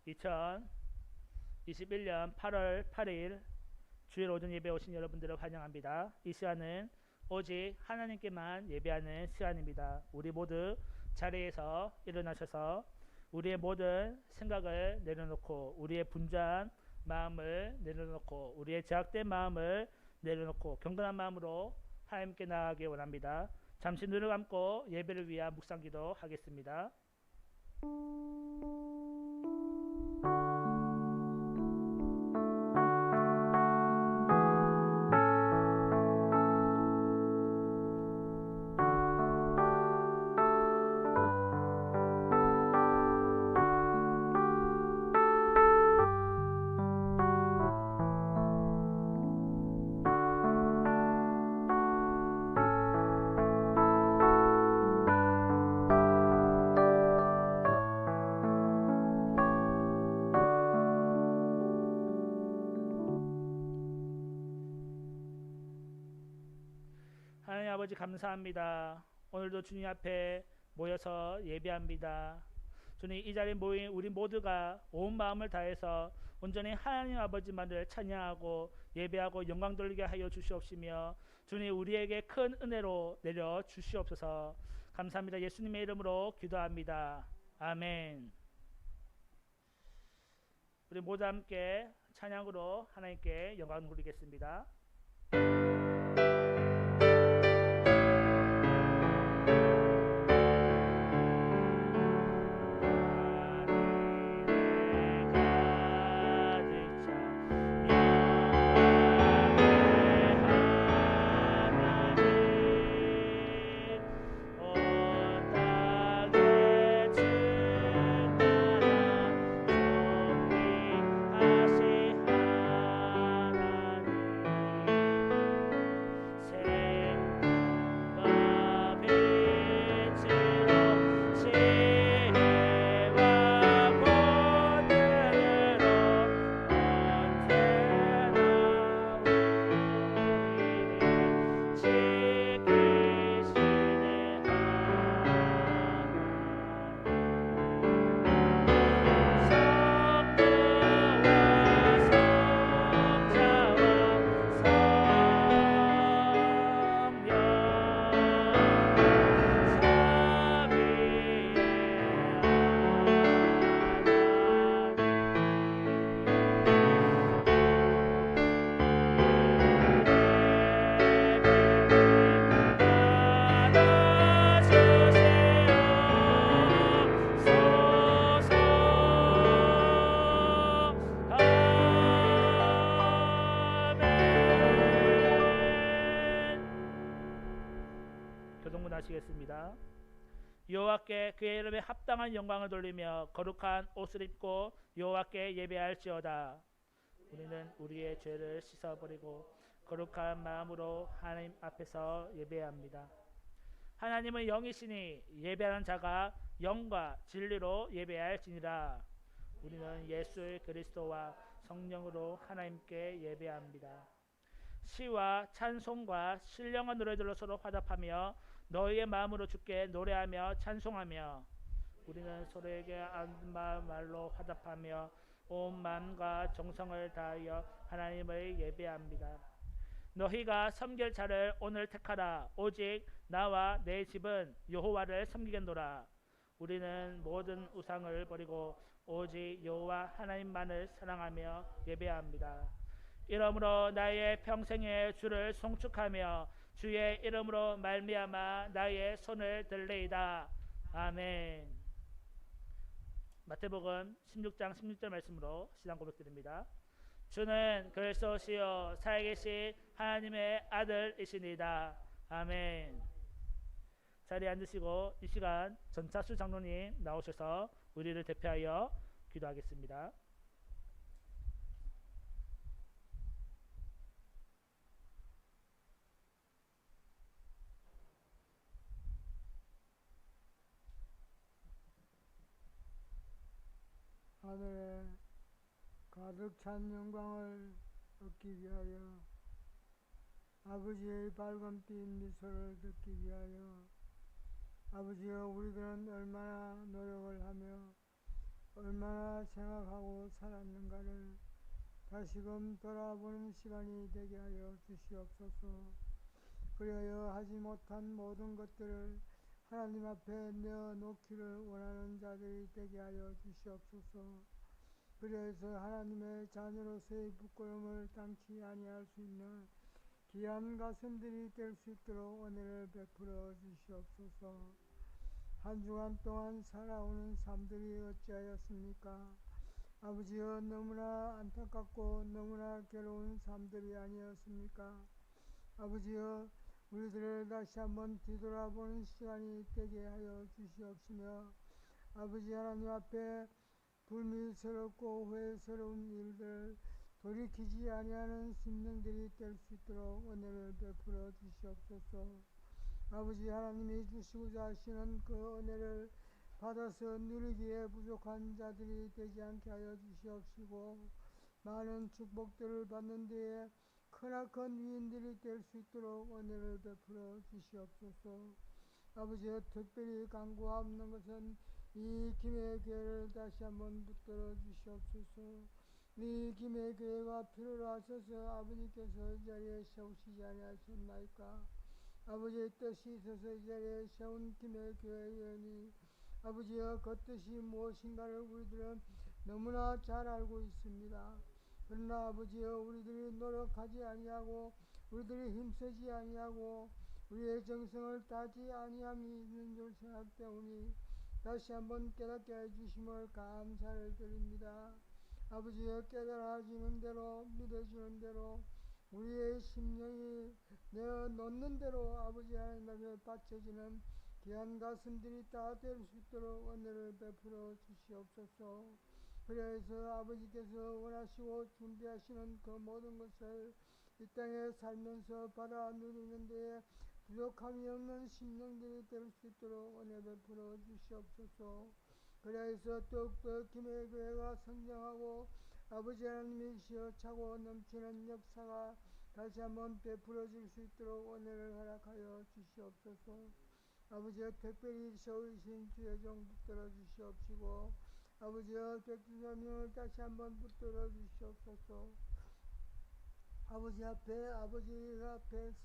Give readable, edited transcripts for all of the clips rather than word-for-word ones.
2021년 8월 8일 주일 오전 예배 오신 여러분들을 환영합니다. 이 시간은 오직 하나님께만 예배하는 시간입니다. 우리 모두 자리에서 일어나셔서 우리의 모든 생각을 내려놓고 우리의 분주한 마음을 내려놓고 우리의 제약된 마음을 내려놓고 경건한 마음으로 하나님께 나아가기 원합니다. 잠시 눈을 감고 예배를 위한 묵상기도 하겠습니다. 하나님 아버지 감사합니다. 오늘도 주님 앞에 모여서 예배합니다. 주님, 이 자리에 모인 우리 모두가 온 마음을 다해서 온전히 하나님 아버지만을 찬양하고 예배하고 영광 돌리게 하여 주시옵시며 주님, 우리에게 큰 은혜로 내려 주시옵소서. 감사합니다. 예수님의 이름으로 기도합니다. 아멘. 우리 모두 함께 찬양으로 하나님께 영광 돌리겠습니다. 하시겠습니다. 여호와께 그의 이름에 합당한 영광을 돌리며 거룩한 옷을 입고 여호와께 예배할지어다. 우리는 우리의 죄를 씻어버리고 거룩한 마음으로 하나님 앞에서 예배합니다. 하나님은 영이시니 예배하는 자가 영과 진리로 예배할지니라. 우리는 예수 그리스도와 성령으로 하나님께 예배합니다. 시와 찬송과 신령한 노래들로 서로 화답하며 너희의 마음으로 주께 노래하며 찬송하며 우리는 서로에게 아는 말로 화답하며 온 마음과 정성을 다하여 하나님을 예배합니다. 너희가 섬길 자를 오늘 택하라. 오직 나와 내 집은 여호와를 섬기겠노라. 우리는 모든 우상을 버리고 오직 여호와 하나님만을 사랑하며 예배합니다. 이러므로 나의 평생의 주를 송축하며 주의 이름으로 말미암아 나의 손을 들레이다. 아멘. 마태복음 16장 16절 말씀으로 신앙 고백드립니다. 주는 그리스도시요 살아계신 하나님의 아들이시니다. 아멘. 자리에 앉으시고 이 시간 전차수 장로님 나오셔서 우리를 대표하여 기도하겠습니다. 하늘에 가득 찬 영광을 얻기 위하여 아버지의 밝은빛 미소를 듣기 위하여 아버지여 우리들은 얼마나 노력을 하며 얼마나 생각하고 살았는가를 다시금 돌아보는 시간이 되게 하여 주시옵소서. 그리하여 하지 못한 모든 것들을 하나님 앞에 내어놓기를 원하는 자들이 되게 하여 주시옵소서. 그래서 하나님의 자녀로서의 부끄러움을 당치 아니할 수 있는 귀한 가슴들이 될 수 있도록 은혜를 베풀어 주시옵소서. 한 주간 동안 살아오는 삶들이 어찌하였습니까? 아버지여, 너무나 안타깝고 너무나 괴로운 삶들이 아니었습니까? 아버지여, 우리들을 다시 한번 뒤돌아보는 시간이 되게 하여 주시옵시며, 아버지 하나님 앞에 불미스럽고 후회스러운 일들 돌이키지 아니하는 심령들이 될 수 있도록 은혜를 베풀어 주시옵소서. 아버지 하나님이 주시고자 하시는 그 은혜를 받아서 누리기에 부족한 자들이 되지 않게 하여 주시옵시고, 많은 축복들을 받는 데에 크나큰 위인들이 될 수 있도록 은혜를 베풀어 주시옵소서. 아버지여, 특별히 간구하옵는 것은 이 김해 교회를 다시 한번 붙들어 주시옵소서. 이 김해 교회가 필요로 하셔서 아버지께서 이 자리에 세우시지 아니하셨나이까? 아버지의 뜻이 있어서 이 자리에 세운 김해 교회이니 아버지여, 그 뜻이 무엇인가를 우리들은 너무나 잘 알고 있습니다. 그러나 아버지여, 우리들이 노력하지 아니하고 우리들이 힘쓰지 아니하고 우리의 정성을 다하지 아니함이 있는 줄 생각되오니 다시 한번 깨닫게 해주심을 감사를 드립니다. 아버지여, 깨달아지는 대로 믿어지는 대로 우리의 심령이 내어놓는 대로 아버지 하나님 앞에 바쳐지는 귀한 가슴들이 다 될 수 있도록 은혜를 베풀어 주시옵소서. 그래서 아버지께서 원하시고 준비하시는 그 모든 것을 이 땅에 살면서 받아 누리는 데에 부족함이 없는 심령들이 될 수 있도록 은혜 베풀어 주시옵소서. 그래서 더욱더 김해 교회가 성장하고 아버지 하나님이시여 차고 넘치는 역사가 다시 한번 베풀어질 수 있도록 은혜를 허락하여 주시옵소서. 아버지여, 특별히 세우신 주의 종 붙들어 주시옵시고, 아버지여, 백두산명을 다시 한번 붙들어 주시옵소서. 아버지 앞에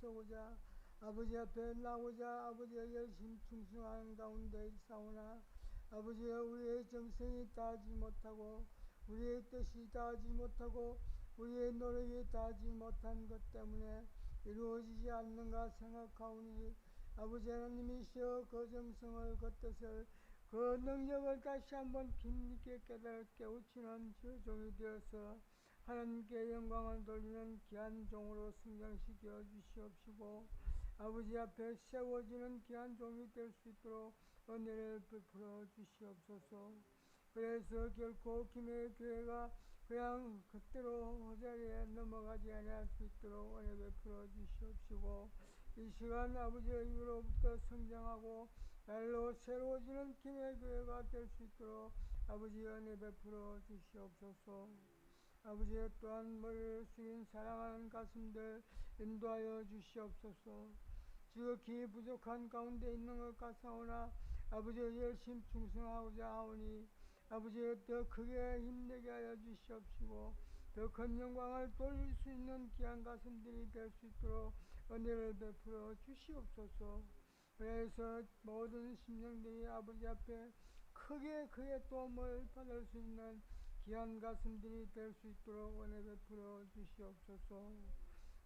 서고자, 아버지 앞에 나고자, 아버지의 열심 충성하는 가운데 있사오나, 아버지여, 우리의 정성이 다하지 못하고 우리의 뜻이 다하지 못하고 우리의 노력이 다하지 못한 것 때문에 이루어지지 않는가 생각하오니, 아버지 하나님이시여, 그 정성을, 그 뜻을, 그 능력을 다시 한번 깊게 깨달아 깨우치는 주의 종이 되어서 하나님께 영광을 돌리는 귀한 종으로 성장시켜 주시옵시고, 아버지 앞에 세워지는 귀한 종이 될 수 있도록 은혜를 베풀어 주시옵소서. 그래서 결코 김해 교회가 그냥 그대로 허자리에 넘어가지 아니할 수 있도록 은혜 베풀어 주시옵시고, 이 시간 아버지의 이후로부터 성장하고 날로 새로워지는 김해 교회가 될 수 있도록 아버지 은혜 베풀어 주시옵소서. 아버지 또한 머리를 숙인 사랑하는 가슴들 인도하여 주시옵소서. 지극히 부족한 가운데 있는 것 같사오나 아버지 열심 충성하고자 하오니 아버지 더 크게 힘내게 하여 주시옵시고, 더 큰 영광을 돌릴 수 있는 귀한 가슴들이 될 수 있도록 은혜를 베풀어 주시옵소서. 그래서 모든 심령들이 아버지 앞에 크게 도움을 받을 수 있는 귀한 가슴들이 될 수 있도록 은혜 베풀어 주시옵소서.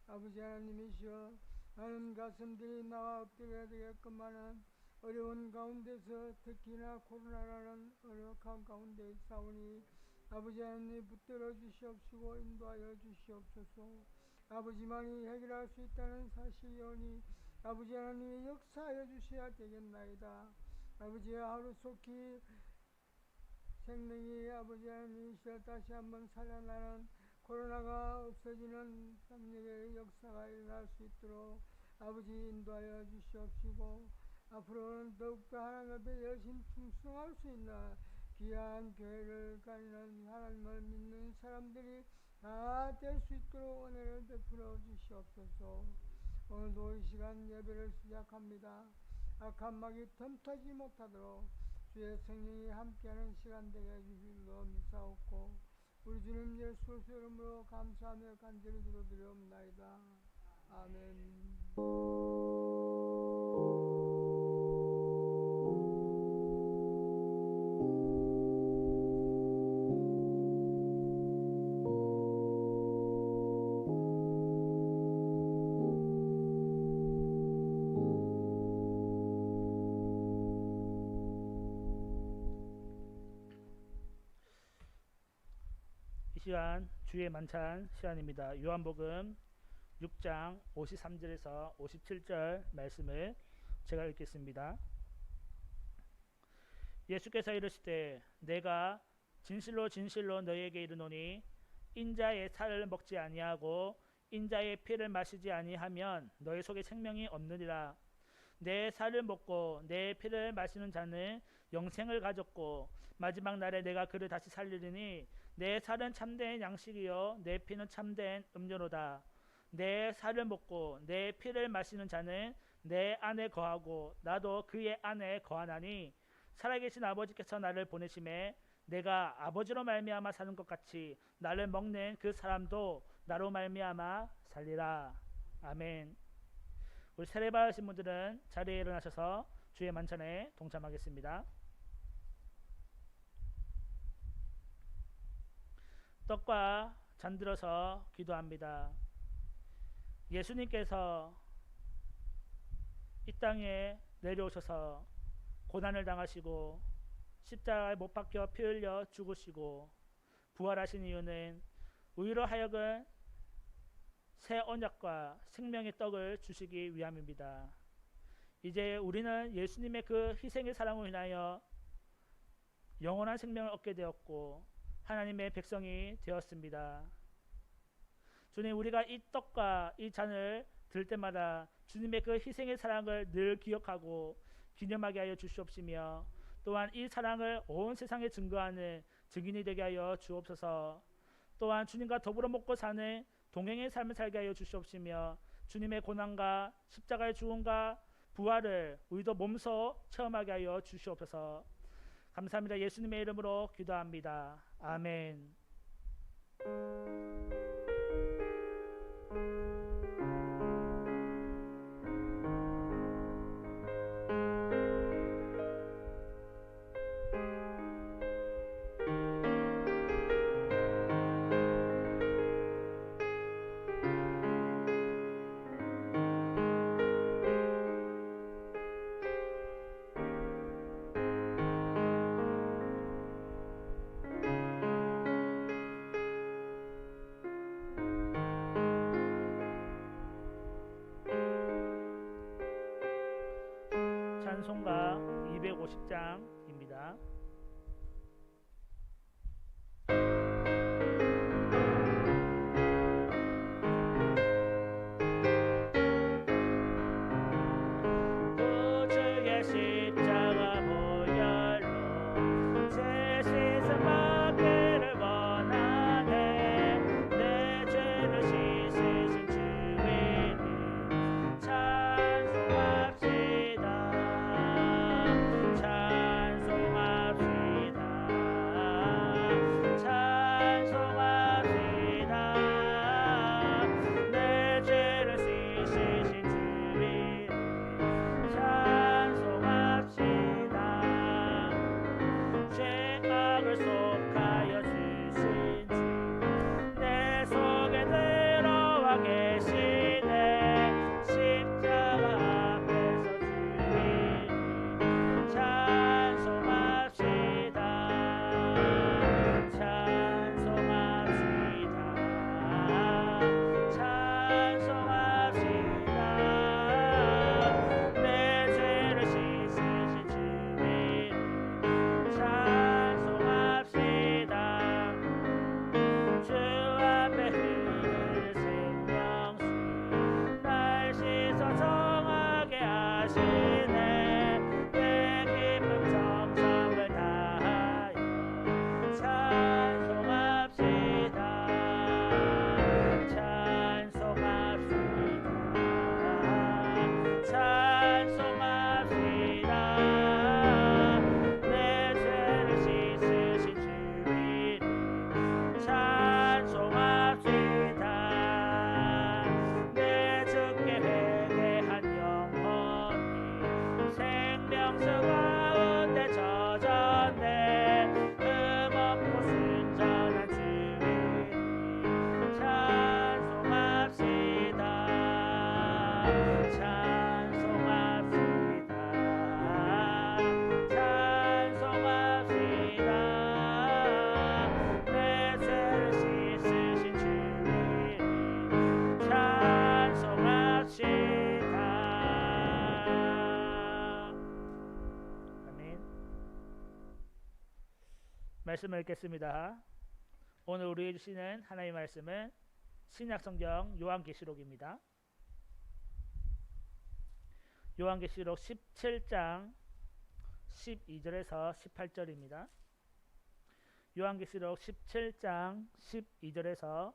아버지 하나님이시여, 많은 가슴들이 나와 엎드려야 되겠건만은 어려운 가운데서 특히나 코로나라는 어려운 가운데 있사오니 아버지 하나님 붙들어 주시옵시고 인도하여 주시옵소서. 아버지만이 해결할 수 있다는 사실이오니 아버지 하나님이 역사하여 주셔야 되겠나이다. 아버지 하루속히 생명이 아버지 하나님이시여 다시 한번 살아나는 코로나가 없어지는 장력의 역사가 일어날 수 있도록 아버지 인도하여 주시옵시고, 앞으로는 더욱더 하나님 앞에 열심 충성할 수 있는 귀한 교회를 가리는 하나님을 믿는 사람들이 다 될 수 있도록 은혜를 베풀어 주시옵소서. 오늘도 이 시간 예배를 시작합니다. 악한 막이 틈타지 못하도록 주의 성령이 함께하는 시간 되게 해주실로 믿사옵고 우리 주님 예수 그리스도 이름으로 감사하며 간절히 기도드리옵나이다. 아멘. 이 시간 주의 만찬 시간입니다. 요한복음 6장 53절에서 57절 말씀을 제가 읽겠습니다. 예수께서 이르시되 내가 진실로 진실로 너희에게 이르노니 인자의 살을 먹지 아니하고 인자의 피를 마시지 아니하면 너희 속에 생명이 없느니라. 내 살을 먹고 내 피를 마시는 자는 영생을 가졌고 마지막 날에 내가 그를 다시 살리리니 내 살은 참된 양식이요 내 피는 참된 음료로다. 내 살을 먹고 내 피를 마시는 자는 내 안에 거하고 나도 그의 안에 거하나니 살아계신 아버지께서 나를 보내심에 내가 아버지로 말미암아 사는 것 같이 나를 먹는 그 사람도 나로 말미암아 살리라. 아멘. 우리 세례받으신 분들은 자리에 일어나셔서 주의 만찬에 동참하겠습니다. 떡과 잔 들어서 기도합니다. 예수님께서 이 땅에 내려오셔서 고난을 당하시고 십자가에 못 박혀 피 흘려 죽으시고 부활하신 이유는 우리로 하여금 새 언약과 생명의 떡을 주시기 위함입니다. 이제 우리는 예수님의 그 희생의 사랑으로 인하여 영원한 생명을 얻게 되었고 하나님의 백성이 되었습니다. 주님, 우리가 이 떡과 이 잔을 들 때마다 주님의 그 희생의 사랑을 늘 기억하고 기념하게 하여 주시옵시며 또한 이 사랑을 온 세상에 증거하는 증인이 되게 하여 주옵소서. 또한 주님과 더불어 먹고 사는 동행의 삶을 살게 하여 주시옵시며 주님의 고난과 십자가의 죽음과 부활을 우리도 몸소 체험하게 하여 주시옵소서. 감사합니다. 예수님의 이름으로 기도합니다. 아멘. 찬송가 250장입니다. 구주의 십자가 보혈로 제 세상 받기를 원하네. 내 죄를 씻으신 주의 님 찬송합시다. 내 죄를 씻으신 주의 찬송합시다. 죄악을 속하여 주신 주 내 속에 들어와 계시네. 십자가 앞에서 주의 찬송합시다. 내 죄를 씻으신 주의 찬송합시다. 말씀을 읽겠습니다. 오늘 우리에게 주시는 하나님의 말씀은 신약성경 요한계시록입니다. 요한계시록 17장 12절에서 18절입니다. 요한계시록 17장 12절에서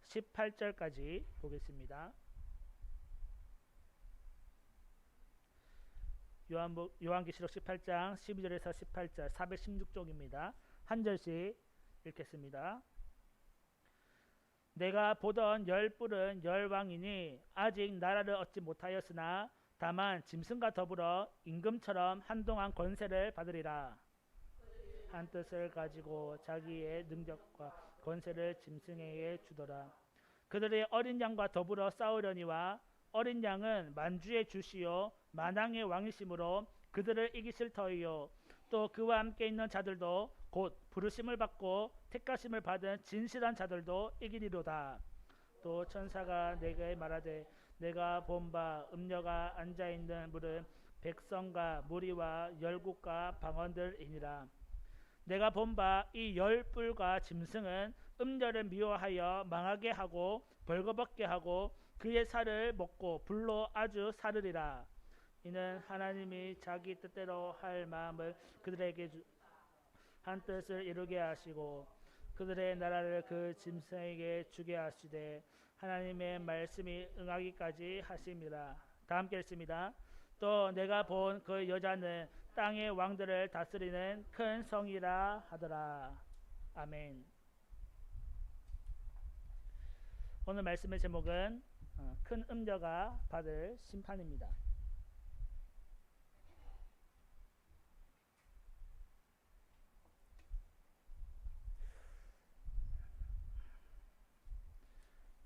18절까지 보겠습니다. 요한계시록 18장 12절에서 18절 416쪽입니다. 한 절씩 읽겠습니다. 내가 보던 열 뿔은 열 왕이니 아직 나라를 얻지 못하였으나 다만 짐승과 더불어 임금처럼 한동안 권세를 받으리라. 한 뜻을 가지고 자기의 능력과 권세를 짐승에게 주더라. 그들이 어린 양과 더불어 싸우려니와 어린 양은 만주의 주시요 만왕의 왕이심으로 그들을 이기실 터이요 또 그와 함께 있는 자들도 곧 부르심을 받고 택하심을 받은 진실한 자들도 이기리로다. 또 천사가 내게 말하되 내가 본 바 음녀가 앉아있는 물은 백성과 무리와 열국과 방언들이니라. 내가 본 바 이 열 뿔과 짐승은 음녀를 미워하여 망하게 하고 벌거벗게 하고 그의 살을 먹고 불로 아주 사르리라. 이는 하나님이 자기 뜻대로 할 마음을 그들에게 한 뜻을 이루게 하시고 그들의 나라를 그 짐승에게 주게 하시되 하나님의 말씀이 응하기까지 하심이라. 다 함께 읽습니다. 또 내가 본 그 여자는 땅의 왕들을 다스리는 큰 성이라 하더라. 아멘. 오늘 말씀의 제목은 큰 음녀가 받을 심판입니다.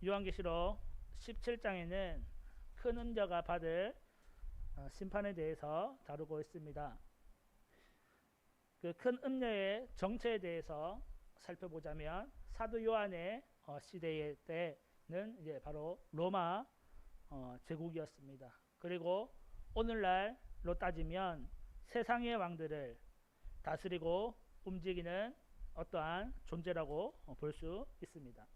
요한계시록 17장에는 큰 음녀가 받을 심판에 대해서 다루고 있습니다. 그 큰 음녀의 정체에 대해서 살펴보자면 사도 요한의 시대 때는 이제 바로 로마 제국이었습니다. 그리고 오늘날로 따지면 세상의 왕들을 다스리고 움직이는 어떠한 존재라고 볼 수 있습니다.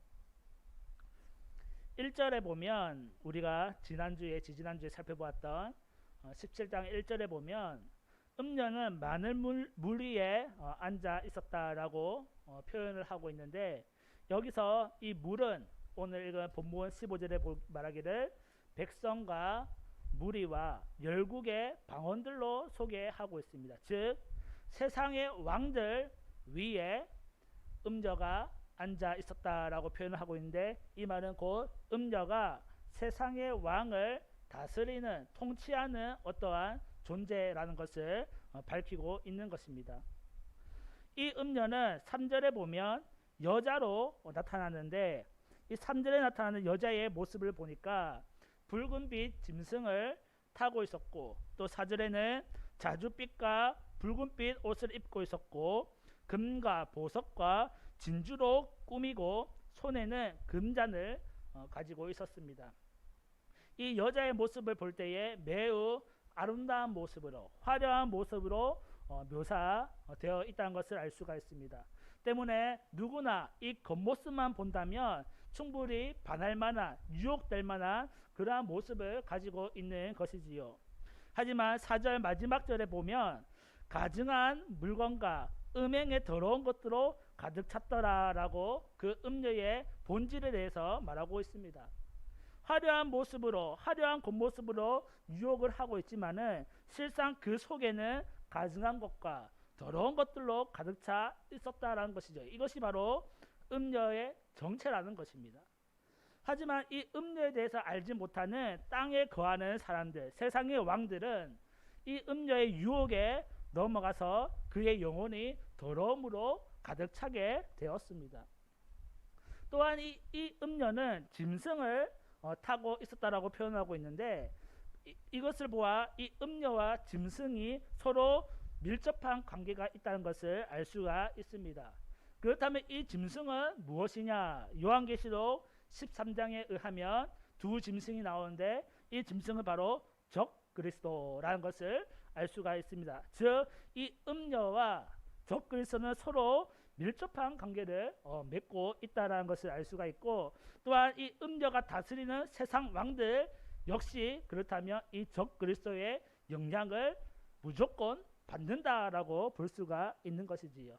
1절에 보면 우리가 지지난주에 살펴보았던 17장 1절에 보면 음녀는 많은 물 위에 앉아 있었다라고 표현을 하고 있는데 여기서 이 물은 오늘 읽은 본문 15절에 말하기를 백성과 무리와 열국의 방언들로 소개하고 있습니다. 즉 세상의 왕들 위에 음녀가 앉아 있었다라고 표현을 하고 있는데 이 말은 곧 음녀가 세상의 왕을 다스리는 통치하는 어떠한 존재라는 것을 밝히고 있는 것입니다. 이 음녀는 3절에 보면 여자로 나타나는데 이 3절에 나타나는 여자의 모습을 보니까 붉은빛 짐승을 타고 있었고 또 4절에는 자줏빛과 붉은빛 옷을 입고 있었고 금과 보석과 진주로 꾸미고 손에는 금잔을 가지고 있었습니다. 이 여자의 모습을 볼 때에 매우 아름다운 모습으로 화려한 모습으로 묘사되어 있다는 것을 알 수가 있습니다. 때문에 누구나 이 겉모습만 본다면 충분히 반할 만한 유혹될 만한 그러한 모습을 가지고 있는 것이지요. 하지만 4절 마지막 절에 보면 가증한 물건과 음행의 더러운 것들로 가득 찼더라라고 그 음녀의 본질에 대해서 말하고 있습니다. 화려한 모습으로 화려한 겉모습으로 유혹을 하고 있지만은 실상 그 속에는 가증한 것과 더러운 것들로 가득 차 있었다라는 것이죠. 이것이 바로 음녀의 정체라는 것입니다. 하지만 이 음녀에 대해서 알지 못하는 땅에 거하는 사람들, 세상의 왕들은 이 음녀의 유혹에 넘어가서 그의 영혼이 더러움으로 가득 차게 되었습니다. 또한 이 음녀는 짐승을 타고 있었다라고 표현하고 있는데 이것을 보아 이 음녀와 짐승이 서로 밀접한 관계가 있다는 것을 알 수가 있습니다. 그렇다면 이 짐승은 무엇이냐? 요한계시록 13장에 의하면 두 짐승이 나오는데 이 짐승은 바로 적 그리스도라는 것을 알 수가 있습니다. 즉 이 음녀와 적그리스도는 서로 밀접한 관계를 맺고 있다는 것을 알 수가 있고, 또한 이 음녀가 다스리는 세상 왕들 역시 그렇다면 이 적그리스도의 영향을 무조건 받는다라고 볼 수가 있는 것이지요.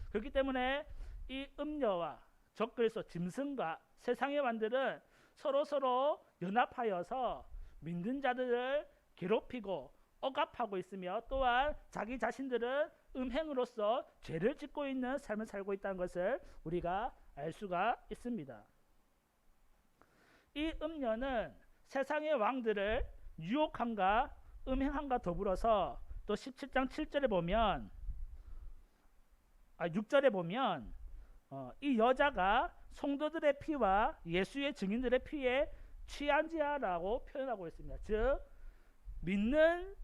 그렇기 때문에 이 음녀와 적그리스도 짐승과 세상의 왕들은 서로 연합하여서 믿는 자들을 괴롭히고 억압하고 있으며, 또한 자기 자신들은 음행으로서 죄를 짓고 있는 삶을 살고 있다는 것을 우리가 알 수가 있습니다. 이 음녀는 세상의 왕들을 유혹함과 음행함과 더불어서 또 17장 7절에 보면 6절에 보면 이 여자가 성도들의 피와 예수의 증인들의 피에 취한 자라고 표현하고 있습니다. 즉 믿는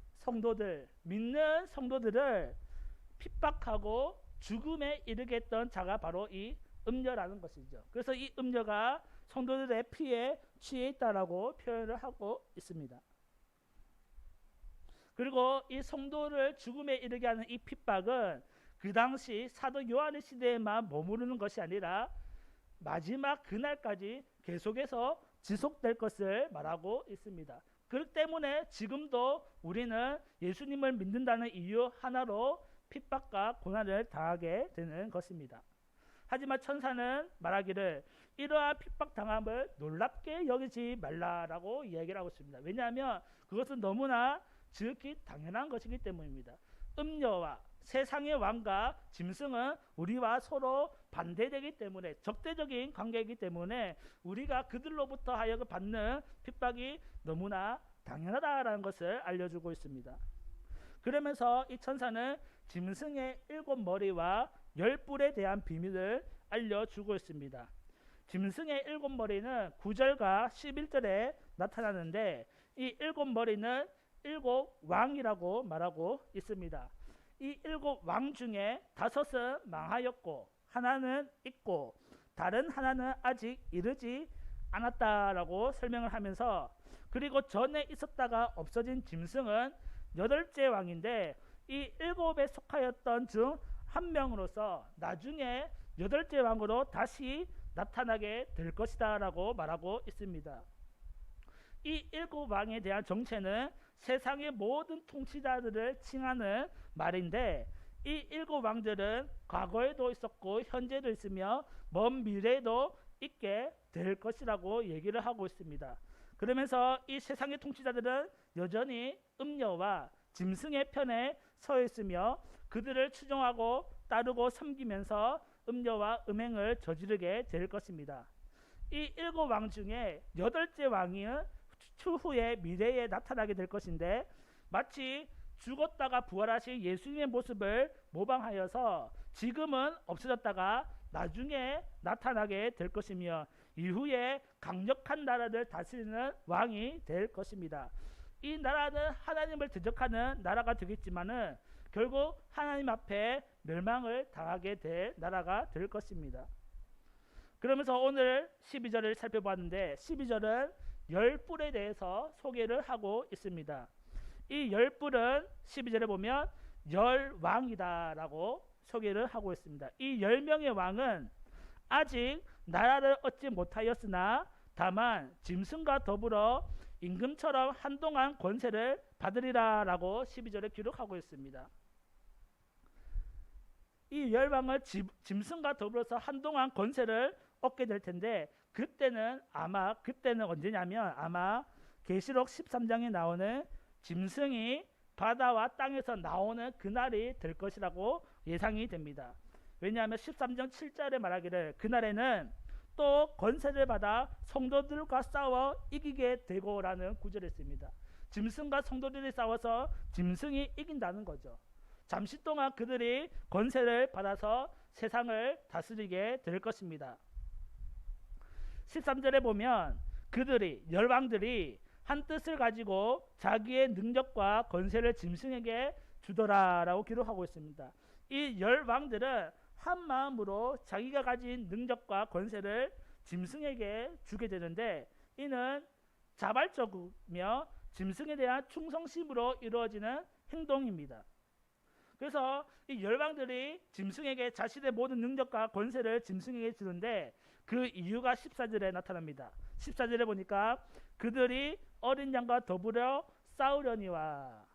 성도들을 핍박하고 죽음에 이르게 했던 자가 바로 이 음녀라는 것이죠. 그래서 이 음녀가 성도들의 피에 취해 있다라고 표현을 하고 있습니다. 그리고 이 성도를 죽음에 이르게 하는 이 핍박은 그 당시 사도 요한의 시대에만 머무르는 것이 아니라 마지막 그날까지 계속해서 지속될 것을 말하고 있습니다. 그렇기 때문에 지금도 우리는 예수님을 믿는다는 이유 하나로 핍박과 고난을 당하게 되는 것입니다. 하지만 천사는 말하기를 이러한 핍박당함을 놀랍게 여기지 말라라고 이야기를 하고 있습니다. 왜냐하면 그것은 너무나 지극히 당연한 것이기 때문입니다. 음녀와 세상의 왕과 짐승은 우리와 서로 반대되기 때문에, 적대적인 관계이기 때문에 우리가 그들로부터 하여금 받는 핍박이 너무나 당연하다라는 것을 알려주고 있습니다. 그러면서 이 천사는 짐승의 7머리와 10뿔에 대한 비밀을 알려주고 있습니다. 짐승의 7머리는 9절과 11절에 나타나는데, 이 7머리는 7왕이라고 말하고 있습니다. 이 7왕 중에 5은 망하였고 하나는 있고 다른 하나는 아직 이르지 않았다라고 설명을 하면서, 그리고 전에 있었다가 없어진 짐승은 8째 왕인데 이 7에 속하였던 중 한 명으로서 나중에 8째 왕으로 다시 나타나게 될 것이다 라고 말하고 있습니다. 이 7왕에 대한 정체는 세상의 모든 통치자들을 칭하는 말인데, 이 7왕들은 과거에도 있었고 현재도 있으며 먼 미래에도 있게 될 것이라고 얘기를 하고 있습니다. 그러면서 이 세상의 통치자들은 여전히 음녀와 짐승의 편에 서 있으며 그들을 추종하고 따르고 섬기면서 음녀와 음행을 저지르게 될 것입니다. 이 7왕 중에 8째 왕은 추후에 미래에 나타나게 될 것인데, 마치 죽었다가 부활하신 예수님의 모습을 모방하여서 지금은 없어졌다가 나중에 나타나게 될 것이며, 이후에 강력한 나라를 다스리는 왕이 될 것입니다. 이 나라는 하나님을 대적하는 나라가 되겠지만은 결국 하나님 앞에 멸망을 당하게 될 나라가 될 것입니다. 그러면서 오늘 12절을 살펴봤는데, 12절은 10뿔에 대해서 소개를 하고 있습니다. 이 10뿔은 12절에 보면 10왕이다 라고 소개를 하고 있습니다. 이 10명의 왕은 아직 나라를 얻지 못하였으나 다만 짐승과 더불어 임금처럼 한동안 권세를 받으리라 라고 12절에 기록하고 있습니다. 이 10왕은 짐승과 더불어서 한동안 권세를 얻게 될 텐데, 그때는 언제냐면 아마 계시록 13장에 나오는 짐승이 바다와 땅에서 나오는 그날이 될 것이라고 예상이 됩니다. 왜냐하면 13장 7절에 말하기를 그날에는 또 권세를 받아 성도들과 싸워 이기게 되고라는 구절이 있습니다. 짐승과 성도들이 싸워서 짐승이 이긴다는 거죠. 잠시 동안 그들이 권세를 받아서 세상을 다스리게 될 것입니다. 13절에 보면 그들이, 열왕들이 한 뜻을 가지고 자기의 능력과 권세를 짐승에게 주더라라고 기록하고 있습니다. 이 열왕들은 한 마음으로 자기가 가진 능력과 권세를 짐승에게 주게 되는데, 이는 자발적이며 짐승에 대한 충성심으로 이루어지는 행동입니다. 그래서 이 열방들이 짐승에게 자신의 모든 능력과 권세를 짐승에게 주는데 그 이유가 14절에 나타납니다. 14절에 보니까 그들이 어린 양과 더불어 싸우려니와,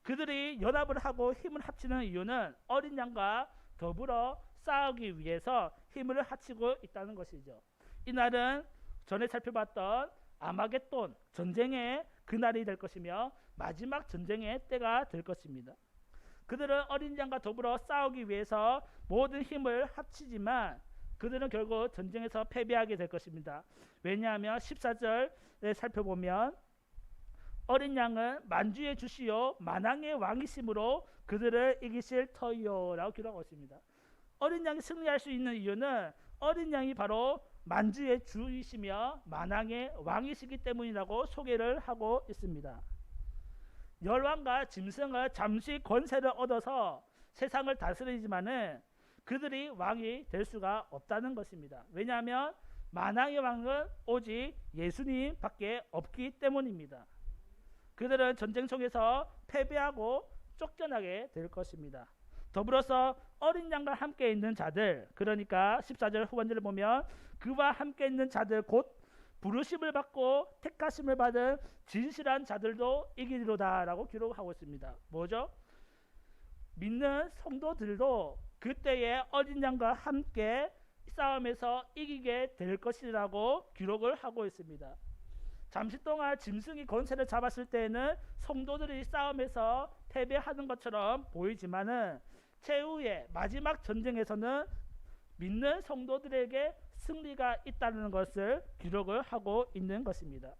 그들이 연합을 하고 힘을 합치는 이유는 어린 양과 더불어 싸우기 위해서 힘을 합치고 있다는 것이죠. 이날은 전에 살펴봤던 아마겟돈 전쟁의 그날이 될 것이며 마지막 전쟁의 때가 될 것입니다. 그들은 어린 양과 더불어 싸우기 위해서 모든 힘을 합치지만 그들은 결국 전쟁에서 패배하게 될 것입니다. 왜냐하면 14절에 살펴보면 어린 양은 만주의 주시요 만왕의 왕이심으로 그들을 이기실 터이요 라고 기록하고 있습니다. 어린 양이 승리할 수 있는 이유는 어린 양이 바로 만주의 주이시며 만왕의 왕이시기 때문이라고 소개를 하고 있습니다. 열왕과 짐승은 잠시 권세를 얻어서 세상을 다스리지만은 그들이 왕이 될 수가 없다는 것입니다. 왜냐하면 만왕의 왕은 오직 예수님 밖에 없기 때문입니다. 그들은 전쟁 속에서 패배하고 쫓겨나게 될 것입니다. 더불어서 어린 양과 함께 있는 자들, 그러니까 14절 후반절을 보면 그와 함께 있는 자들 곧 부르심을 받고 택하심을 받은 진실한 자들도 이기리로다 라고 기록하고 있습니다. 뭐죠? 믿는 성도들도 그때의 어린 양과 함께 싸움에서 이기게 될 것이라고 기록을 하고 있습니다. 잠시 동안 짐승이 권세를 잡았을 때에는 성도들이 싸움에서 패배하는 것처럼 보이지만은 최후의 마지막 전쟁에서는 믿는 성도들에게 승리가 있다는 것을 기록을 하고 있는 것입니다.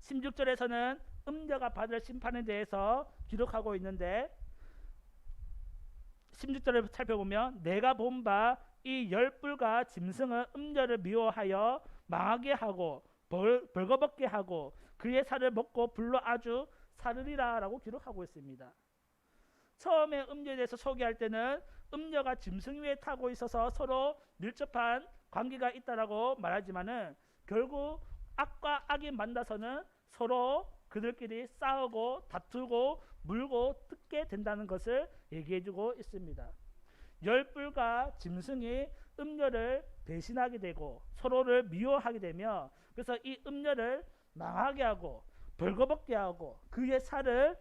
16절에서는 음녀가 받을 심판에 대해서 기록하고 있는데 16절을 살펴보면 내가 본 바 이 열불과 짐승은 음녀를 미워하여 망하게 하고 벌거벗게 하고 그의 살을 먹고 불로 아주 사르리라 라고 기록하고 있습니다. 처음에 음녀에 대해서 소개할 때는 음녀가 짐승 위에 타고 있어서 서로 밀접한 관계가 있다라고 말하지만은 결국 악과 악이 만나서는 서로 그들끼리 싸우고 다투고 물고 뜯게 된다는 것을 얘기해주고 있습니다. 열불과 짐승이 음녀를 배신하게 되고 서로를 미워하게 되며 그래서 이 음녀를 망하게 하고 벌거벗게 하고 그의 살을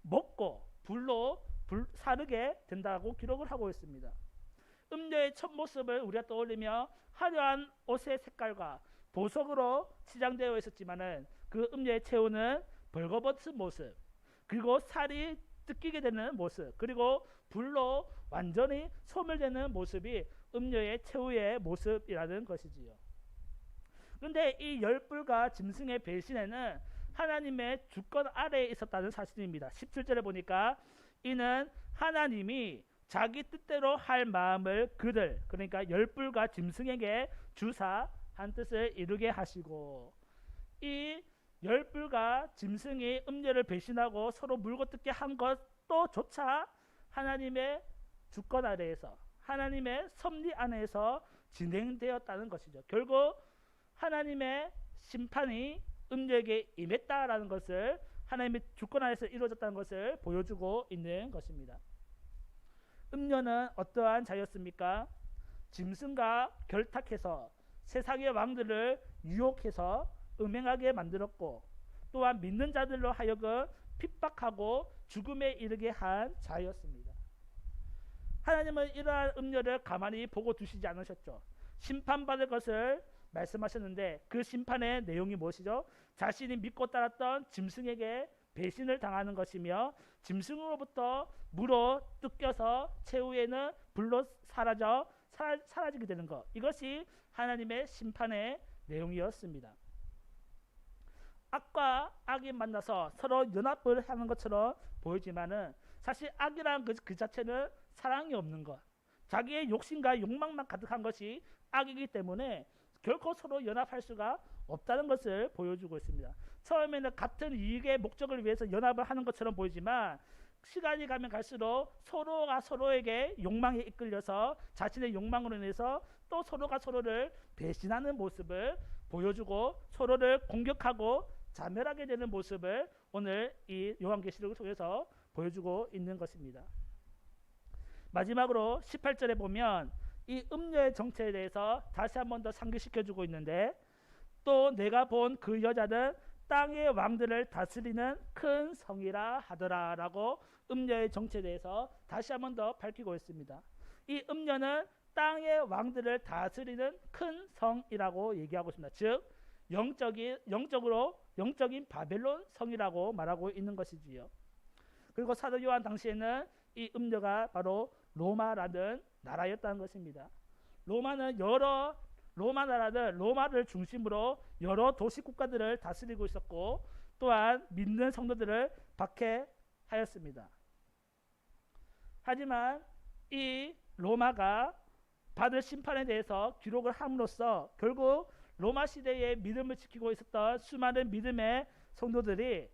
먹고 불로 사르게 된다고 기록을 하고 있습니다. 음녀의 첫 모습을 우리가 떠올리며 화려한 옷의 색깔과 보석으로 치장되어 있었지만은 그 음녀의 최후는 벌거벗은 모습, 그리고 살이 뜯기게 되는 모습, 그리고 불로 완전히 소멸되는 모습이 음녀의 최후의 모습이라는 것이지요. 그런데 이 열불과 짐승의 배신에는 하나님의 주권 아래에 있었다는 사실입니다. 17절에 보니까 이는 하나님이 자기 뜻대로 할 마음을 그들, 그러니까 열불과 짐승에게 주사 한 뜻을 이루게 하시고, 이 열불과 짐승이 음녀를 배신하고 서로 물고 뜯게 한 것도 조차 하나님의 주권 아래에서 하나님의 섭리 안에서 진행되었다는 것이죠. 결국 하나님의 심판이 음녀에게 임했다라는 것을 하나님의 주권 아래에서 이루어졌다는 것을 보여주고 있는 것입니다. 음녀는 어떠한 자였습니까? 짐승과 결탁해서 세상의 왕들을 유혹해서 음행하게 만들었고 또한 믿는 자들로 하여금 핍박하고 죽음에 이르게 한 자였습니다. 하나님은 이러한 음녀를 가만히 보고 두시지 않으셨죠. 심판받을 것을 말씀하셨는데 그 심판의 내용이 무엇이죠? 자신이 믿고 따랐던 짐승에게 배신을 당하는 것이며 짐승으로부터 물어 뜯겨서 최후에는 불로 사라지게 되는 것, 이것이 하나님의 심판의 내용이었습니다. 악과 악이 만나서 서로 연합을 하는 것처럼 보이지만은 사실 악이라는 그 자체는 사랑이 없는 것, 자기의 욕심과 욕망만 가득한 것이 악이기 때문에 결코 서로 연합할 수가 없다는 것을 보여주고 있습니다. 처음에는 같은 이익의 목적을 위해서 연합을 하는 것처럼 보이지만 시간이 가면 갈수록 서로가 서로에게 욕망에 이끌려서 자신의 욕망으로 인해서 또 서로가 서로를 배신하는 모습을 보여주고 서로를 공격하고 자멸하게 되는 모습을 오늘 이 요한계시록을 통해서 보여주고 있는 것입니다. 마지막으로 18절에 보면 이 음녀의 정체에 대해서 다시 한 번 더 상기시켜주고 있는데, 또 내가 본 그 여자는 땅의 왕들을 다스리는 큰 성이라 하더라 라고 음녀의 정체에 대해서 다시 한 번 더 밝히고 있습니다. 이 음녀는 땅의 왕들을 다스리는 큰 성이라고 얘기하고 있습니다. 즉 영적인 바벨론 성이라고 말하고 있는 것이지요. 그리고 사도 요한 당시에는 이 음녀가 바로 로마라는 나라였다는 것입니다. 로마 나라는 로마를 중심으로 여러 도시 국가들을 다스리고 있었고, 또한 믿는 성도들을 박해하였습니다. 하지만 이 로마가 받을 심판에 대해서 기록을 함으로써 결국 로마 시대의 믿음을 지키고 있었던 수많은 믿음의 성도들이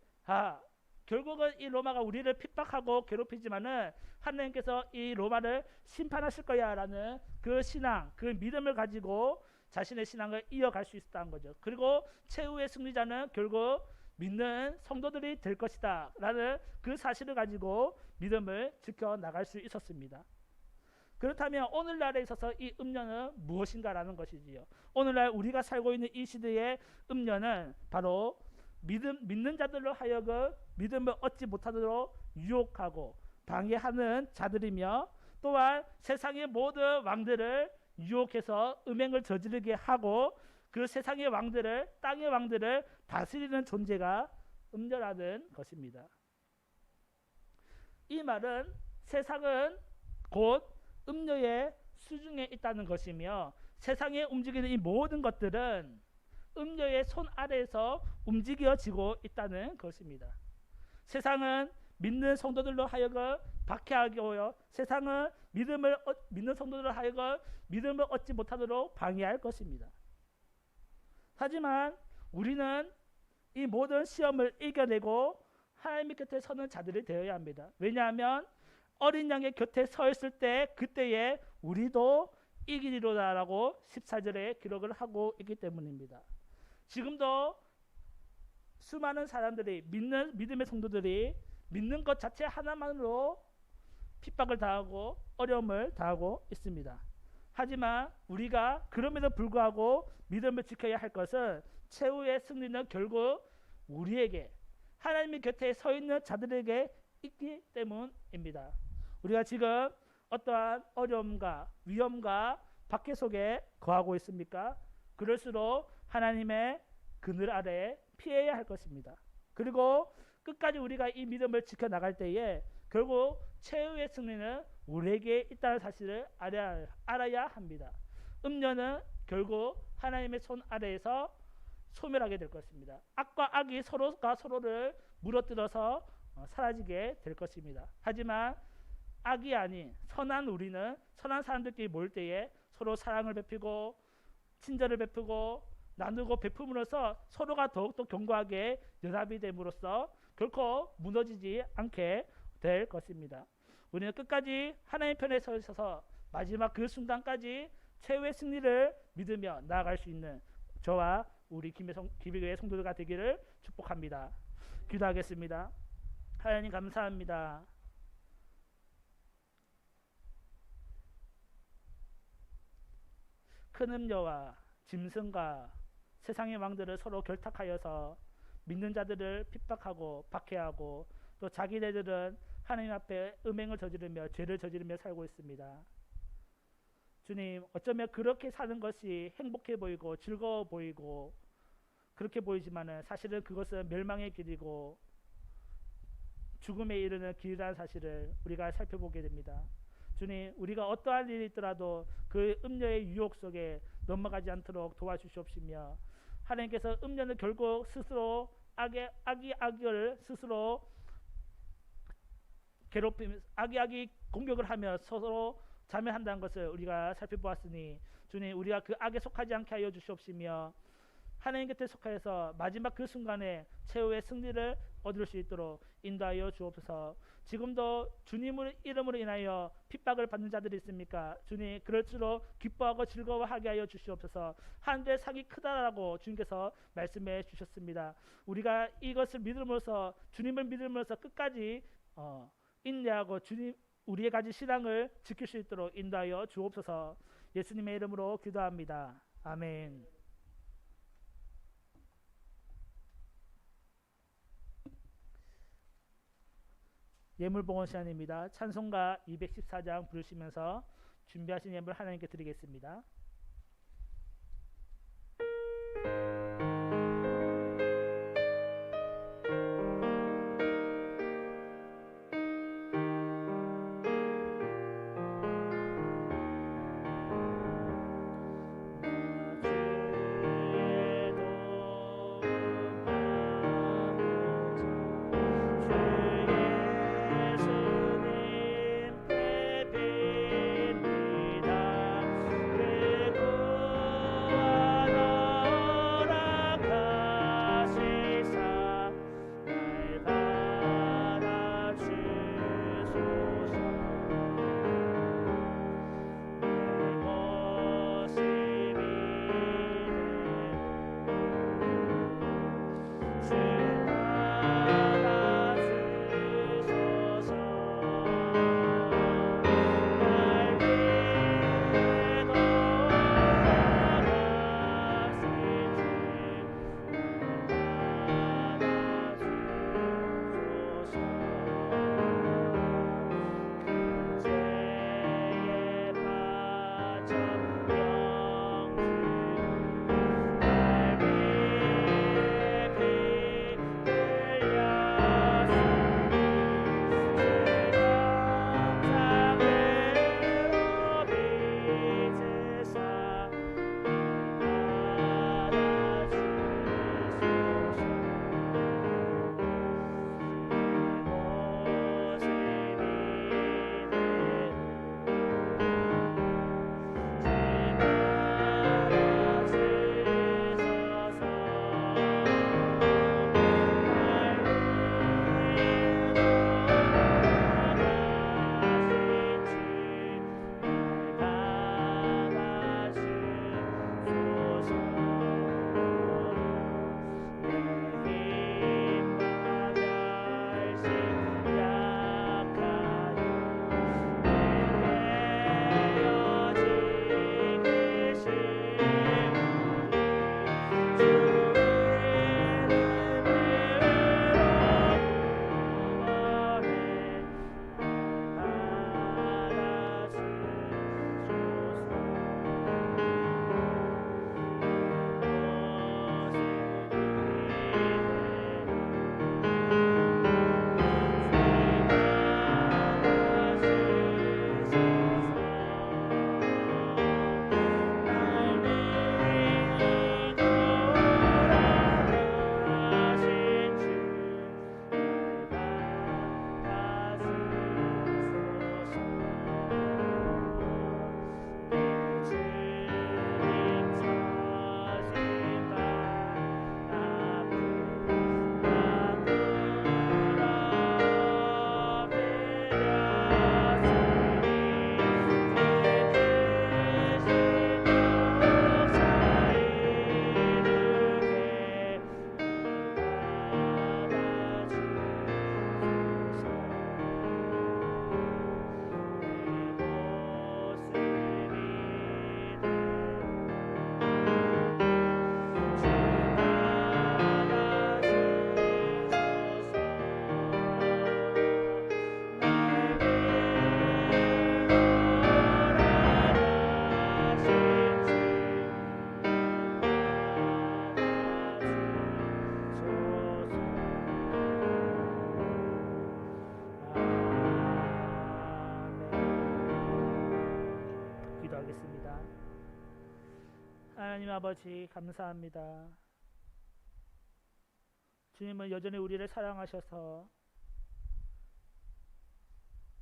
결국은 이 로마가 우리를 핍박하고 괴롭히지만은 하나님께서 이 로마를 심판하실 거야 라는 그 신앙, 그 믿음을 가지고 자신의 신앙을 이어갈 수 있었다는 거죠. 그리고 최후의 승리자는 결국 믿는 성도들이 될 것이다 라는 그 사실을 가지고 믿음을 지켜나갈 수 있었습니다. 그렇다면 오늘날에 있어서 이 음녀는 무엇인가 라는 것이지요. 오늘날 우리가 살고 있는 이 시대의 음녀는 바로 믿는 자들로 하여금 믿음을 얻지 못하도록 유혹하고 방해하는 자들이며, 또한 세상의 모든 왕들을 유혹해서 음행을 저지르게 하고 그 세상의 왕들을, 땅의 왕들을 다스리는 존재가 음녀라는 것입니다. 이 말은 세상은 곧 음녀의 수중에 있다는 것이며, 세상에 움직이는 이 모든 것들은 음녀의 손 아래에서 움직여지고 있다는 것입니다. 세상은 믿는 성도들로 하여금 박해하고요, 세상은 믿는 성도들로 하여금 믿음을 얻지 못하도록 방해할 것입니다. 하지만 우리는 이 모든 시험을 이겨내고 하나님의 곁에 서는 자들이 되어야 합니다. 왜냐하면 어린 양의 곁에 서 있을 때 그때에 우리도 이기리로다라고 14절에 기록을 하고 있기 때문입니다. 지금도 수많은 사람들이, 믿음의 성도들이 믿는 것 자체 하나만으로 핍박을 당하고 어려움을 당하고 있습니다. 하지만 우리가 그럼에도 불구하고 믿음을 지켜야 할 것은 최후의 승리는 결국 우리에게, 하나님의 곁에 서 있는 자들에게 있기 때문입니다. 우리가 지금 어떠한 어려움과 위험과 박해 속에 거하고 있습니까? 그럴수록 하나님의 그늘 아래 피해야 할 것입니다. 그리고 끝까지 우리가 이 믿음을 지켜나갈 때에 결국 최후의 승리는 우리에게 있다는 사실을 알아야 합니다. 음녀는 결국 하나님의 손 아래에서 소멸하게 될 것입니다. 악과 악이 서로가 서로를 물어뜯어서 사라지게 될 것입니다. 하지만 악이 아닌 선한 우리는, 선한 사람들끼리 모일 때에 서로 사랑을 베푸고 친절을 베푸고 나누고 베품으로써 서로가 더욱더 견고하게 연합이 됨으로써 결코 무너지지 않게 될 것입니다. 우리는 끝까지 하나님 편에 서 있어서 마지막 그 순간까지 최후의 승리를 믿으며 나아갈 수 있는 저와 우리 김일교회 성도들과 되기를 축복합니다. 기도하겠습니다. 하나님 감사합니다. 큰 음녀와 짐승과 세상의 왕들을 서로 결탁하여서 믿는 자들을 핍박하고 박해하고, 또 자기네들은 하나님 앞에 음행을 저지르며 죄를 저지르며 살고 있습니다. 주님, 어쩌면 그렇게 사는 것이 행복해 보이고 즐거워 보이고 그렇게 보이지만은 사실은 그것은 멸망의 길이고 죽음에 이르는 길이라는 사실을 우리가 살펴보게 됩니다. 주님, 우리가 어떠한 일이 있더라도 그 음녀의 유혹 속에 넘어가지 않도록 도와주시옵시며, 하나님께서 음녀는 결국 스스로 악을 스스로 괴롭히며 악이 공격을 하며 서로 자멸한다는 것을 우리가 살펴보았으니, 주님, 우리가 그 악에 속하지 않게 하여 주시옵시며 하나님 곁에 속하여서 마지막 그 순간에 최후의 승리를 얻을 수 있도록 인도하여 주옵소서. 지금도 주님의 이름으로 인하여 핍박을 받는 자들이 있습니까? 주님, 그럴수록 기뻐하고 즐거워하게 하여 주시옵소서. 하늘의 상이 크다라고 주님께서 말씀해 주셨습니다. 우리가 이것을 믿음으로써, 주님을 믿음으로써 끝까지 인내하고 주님 우리의 가진 신앙을 지킬 수 있도록 인도하여 주옵소서. 예수님의 이름으로 기도합니다. 아멘. 예물봉헌 시간입니다. 찬송가 214장 부르시면서 준비하신 예물 하나님께 드리겠습니다. 하나님 아버지 감사합니다. 주님은 여전히 우리를 사랑하셔서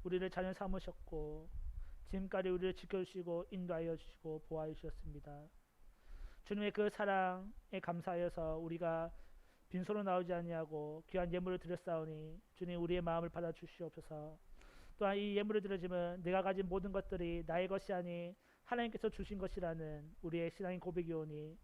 우리를 자녀 삼으셨고 지금까지 우리를 지켜주시고 인도하여 주시고 보호하여 주셨습니다. 주님의 그 사랑에 감사하여서 우리가 빈손으로 나오지 아니하고 귀한 예물을 드렸사오니 주님 우리의 마음을 받아 주시옵소서. 또한 이 예물을 드려지면 내가 가진 모든 것들이 나의 것이 아니 하나님께서 주신 것이라는 우리의 신앙의 고백이오니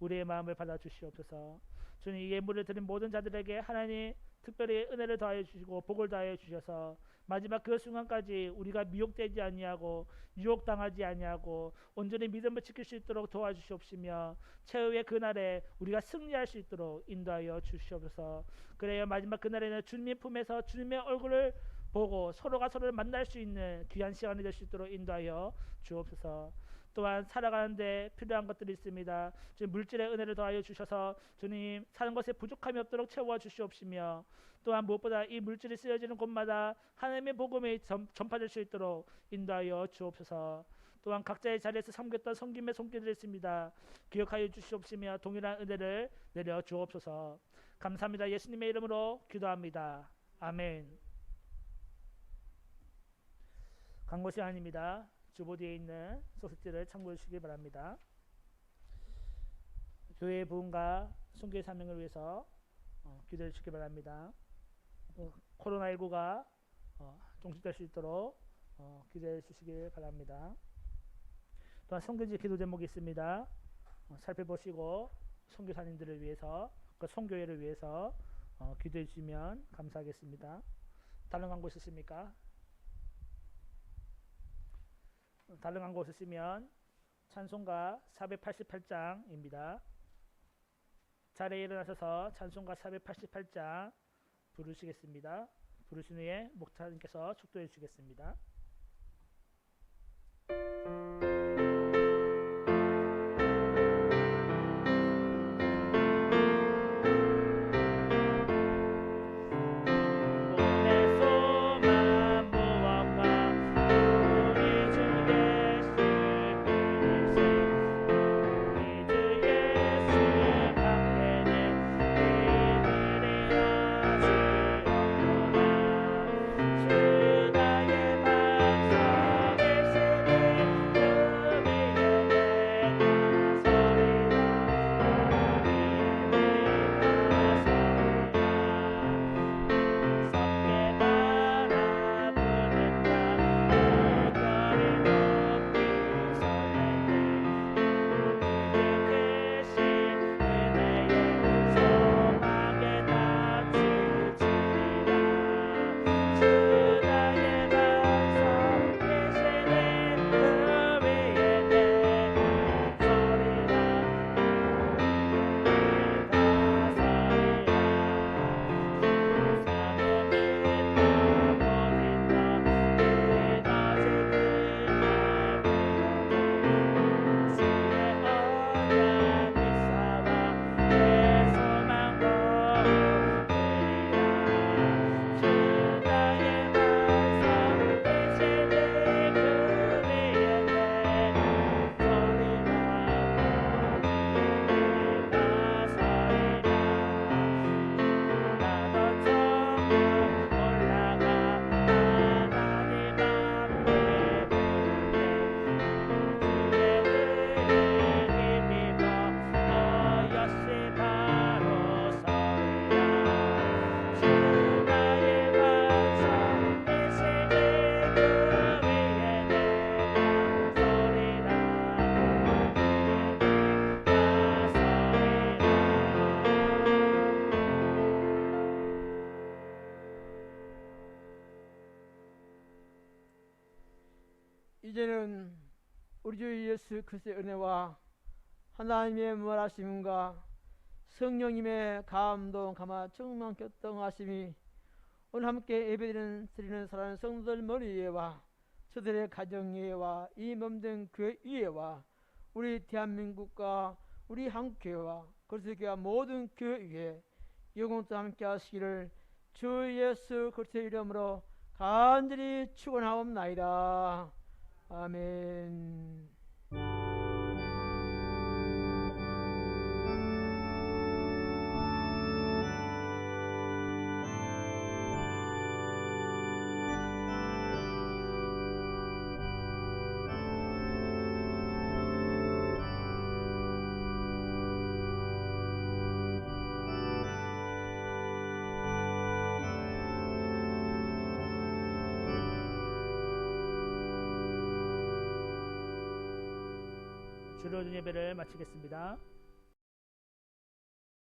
우리의 마음을 받아 주시옵소서. 주님 이 예물을 드린 모든 자들에게 하나님 특별히 은혜를 더하여 주시고 복을 더하여 주셔서 마지막 그 순간까지 우리가 미혹되지 아니하고 유혹당하지 아니하고 온전히 믿음을 지킬 수 있도록 도와주시옵시며 최후의 그날에 우리가 승리할 수 있도록 인도하여 주시옵소서. 그래요, 마지막 그날에는 주님의 품에서 주님의 얼굴을 보고 서로가 서로를 만날 수 있는 귀한 시간이 될 수 있도록 인도하여 주옵소서. 또한 살아가는데 필요한 것들이 있습니다. 주님, 물질의 은혜를 더하여 주셔서 주님 사는 것에 부족함이 없도록 채워 주시옵시며 또한 무엇보다 이 물질이 쓰여지는 곳마다 하나님의 복음이 전파될 수 있도록 인도하여 주옵소서. 또한 각자의 자리에서 섬겼던 섬김의 손길들이 있습니다. 기억하여 주시옵시며 동일한 은혜를 내려 주옵소서. 감사합니다. 예수님의 이름으로 기도합니다. 아멘. 광고 시간입니다. 주보디에 있는 소식지를 참고해 주시기 바랍니다. 교회 부흥과 선교의 사명을 위해서 기도해 주시기 바랍니다. 코로나19가 종식될 수 있도록 기도해 주시기 바랍니다. 또한 선교지 기도 제목이 있습니다. 살펴보시고 선교사님들을 위해서 그 선교회를 위해서 기도해 주시면 감사하겠습니다. 다른 광고 있으십니까? 다른 광고 있으시면 찬송가 488장입니다. 자리에 일어나셔서 찬송가 488장 부르시겠습니다. 부르신 후에 목사님께서 축도해 주시겠습니다. 이제는 우리 주 예수 그리스도의 은혜와 하나님의 무한하심과 성령님의 감동 감화 충만 교통하심이 오늘 함께 예배드리는 사랑하는 성도들 머리 위에와 저들의 가정 위에와 이 몸된 교회 위에와 우리 대한민국과 우리 한국교회와 그리스도교회 모든 교회 위에 영원토록 함께 하시기를 주 예수 그리스도의 이름으로 간절히 축원하옵나이다. 아멘. 주로 예배를 마치겠습니다.